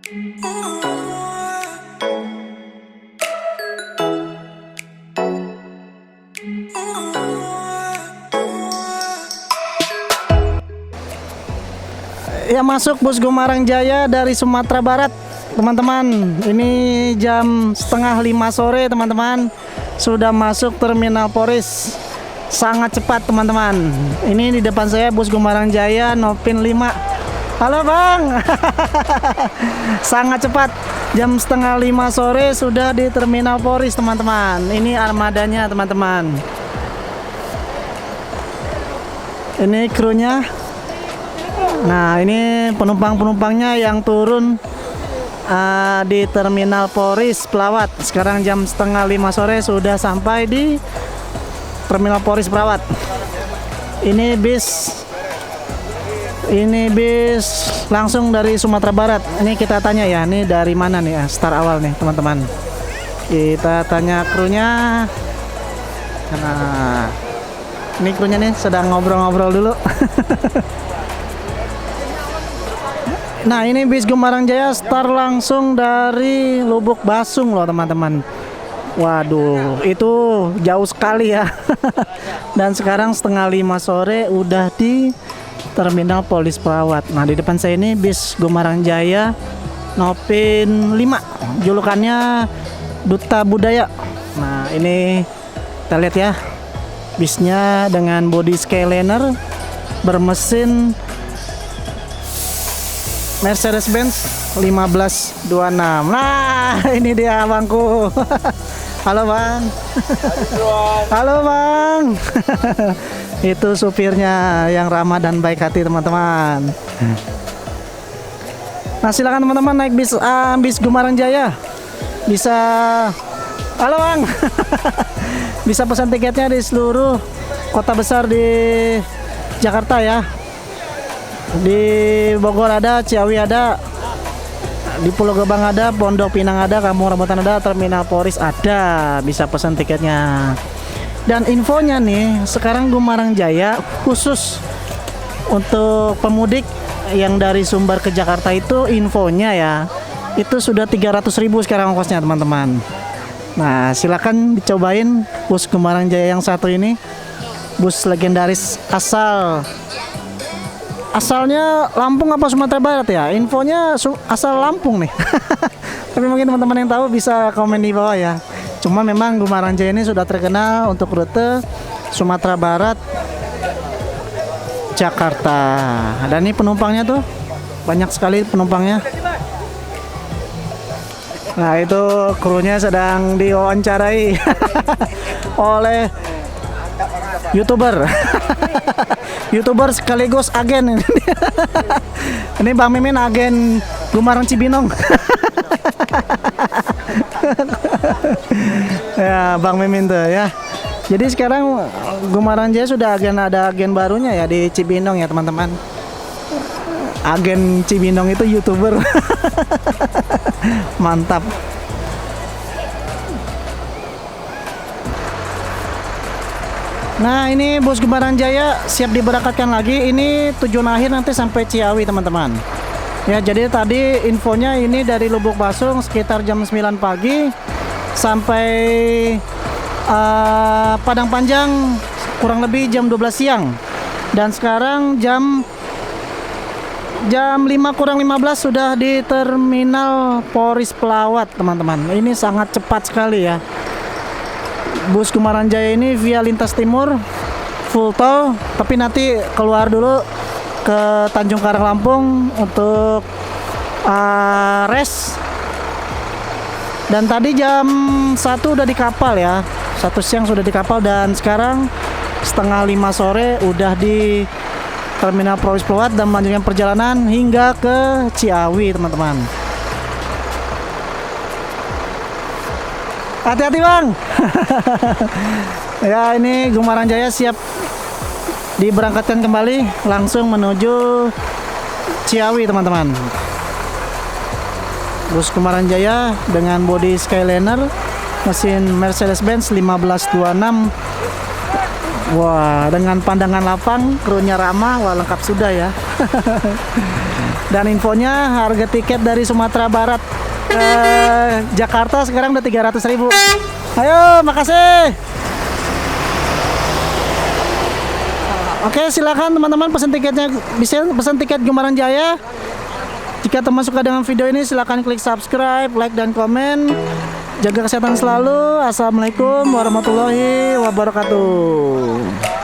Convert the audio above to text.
Ya, masuk bus Gumarang Jaya dari Sumatera Barat, teman-teman. Ini jam setengah 5 sore, teman-teman. Sudah masuk Terminal Poris. Sangat cepat, teman-teman. Ini di depan saya bus Gumarang Jaya Nopin 5. Halo, Bang. Sangat cepat. Jam setengah 5 sore sudah di Terminal Poris, teman-teman. Ini armadanya, teman-teman. Ini krunya. Nah, ini penumpang-penumpangnya yang turun di Terminal Poris Pelawat. Sekarang jam setengah 5 sore sudah sampai di Terminal Poris Pelawat. Ini bis langsung dari Sumatera Barat. Ini kita tanya ya, ini dari mana nih ya, start awal nih, teman-teman. Kita tanya krunya. Nah, ini krunya nih sedang ngobrol-ngobrol dulu. Nah, ini bis Gumarang Jaya start langsung dari Lubuk Basung loh, teman-teman. Waduh, itu jauh sekali ya. Dan sekarang setengah 5 sore udah di Terminal Poris Pelawat. Nah, di depan saya ini bis Gumarang Jaya Nopin 5. Julukannya Duta Budaya. Nah, ini kita lihat ya. Bisnya dengan body Skyliner bermesin Mercedes-Benz 1526. Nah, ini dia abangku. Halo, Bang. Halo, Bang. Itu supirnya yang ramah dan baik hati, teman-teman. Nah, silakan teman-teman naik bis Gumarang Jaya. Bisa. Halo, Bang. Bisa pesan tiketnya di seluruh kota besar di Jakarta ya. Di Bogor ada, Ciawi ada, di Pulau Gebang ada, Pondok Pinang ada, Kampung Rambutan ada, Terminal Poris ada. Bisa pesan tiketnya. Dan infonya nih, sekarang Gumarang Jaya khusus untuk pemudik yang dari Sumbar ke Jakarta itu infonya ya, itu sudah 300.000 sekarang ongkosnya, teman-teman. Nah, silakan dicobain bus Gumarang Jaya yang satu ini. Bus legendaris asalnya Lampung apa Sumatera Barat ya? Infonya asal Lampung nih. Tapi mungkin teman-teman yang tahu bisa komen di bawah ya. Cuma memang Gumarang Jaya ini sudah terkenal untuk rute Sumatera Barat Jakarta. Dan ini penumpangnya tuh banyak sekali penumpangnya. Nah, itu krunya sedang diwawancarai oleh YouTuber. YouTuber sekaligus agen. Ini Bang Mimin agen Gumarang Cibinong. Ya, Bang Mimin tuh ya. Jadi sekarang Gumarang Jaya sudah ada agen barunya ya di Cibinong ya, teman-teman. Agen Cibinong itu YouTuber. Mantap. Nah, ini bus Gumarang Jaya siap diberangkatkan lagi. Ini tujuan akhir nanti sampai Ciawi, teman-teman. Ya, jadi tadi infonya ini dari Lubuk Basung sekitar jam 9 pagi sampai Padang Panjang kurang lebih jam 12 siang. Dan sekarang jam 5 kurang 15 sudah di Terminal Poris Pelawat, teman-teman. Ini sangat cepat sekali ya. Bus Gumarang Jaya ini via lintas timur full tol, tapi nanti keluar dulu ke Tanjung Karang Lampung untuk rest. Dan tadi jam 1 udah di kapal ya, 1 siang sudah di kapal, dan sekarang setengah 5 sore udah di Terminal Poris Pelawat dan melanjutkan perjalanan hingga ke Ciawi, teman-teman. Hati-hati, Bang. Ya, ini Gumarang Jaya siap diberangkatkan kembali langsung menuju Ciawi, teman-teman. Bus Gumarang Jaya dengan bodi Skyliner, mesin Mercedes-Benz 1526 Wah, dengan pandangan lapang, krunya ramah, wah lengkap sudah ya. Dan infonya harga tiket dari Sumatera Barat ke Jakarta sekarang udah 300.000. Ayo, makasih. Oke, silakan teman-teman pesan tiketnya, bisa pesan tiket Gumarang Jaya. Jika teman suka dengan video ini, silakan klik subscribe, like dan komen. Jaga kesehatan selalu. Assalamualaikum warahmatullahi wabarakatuh.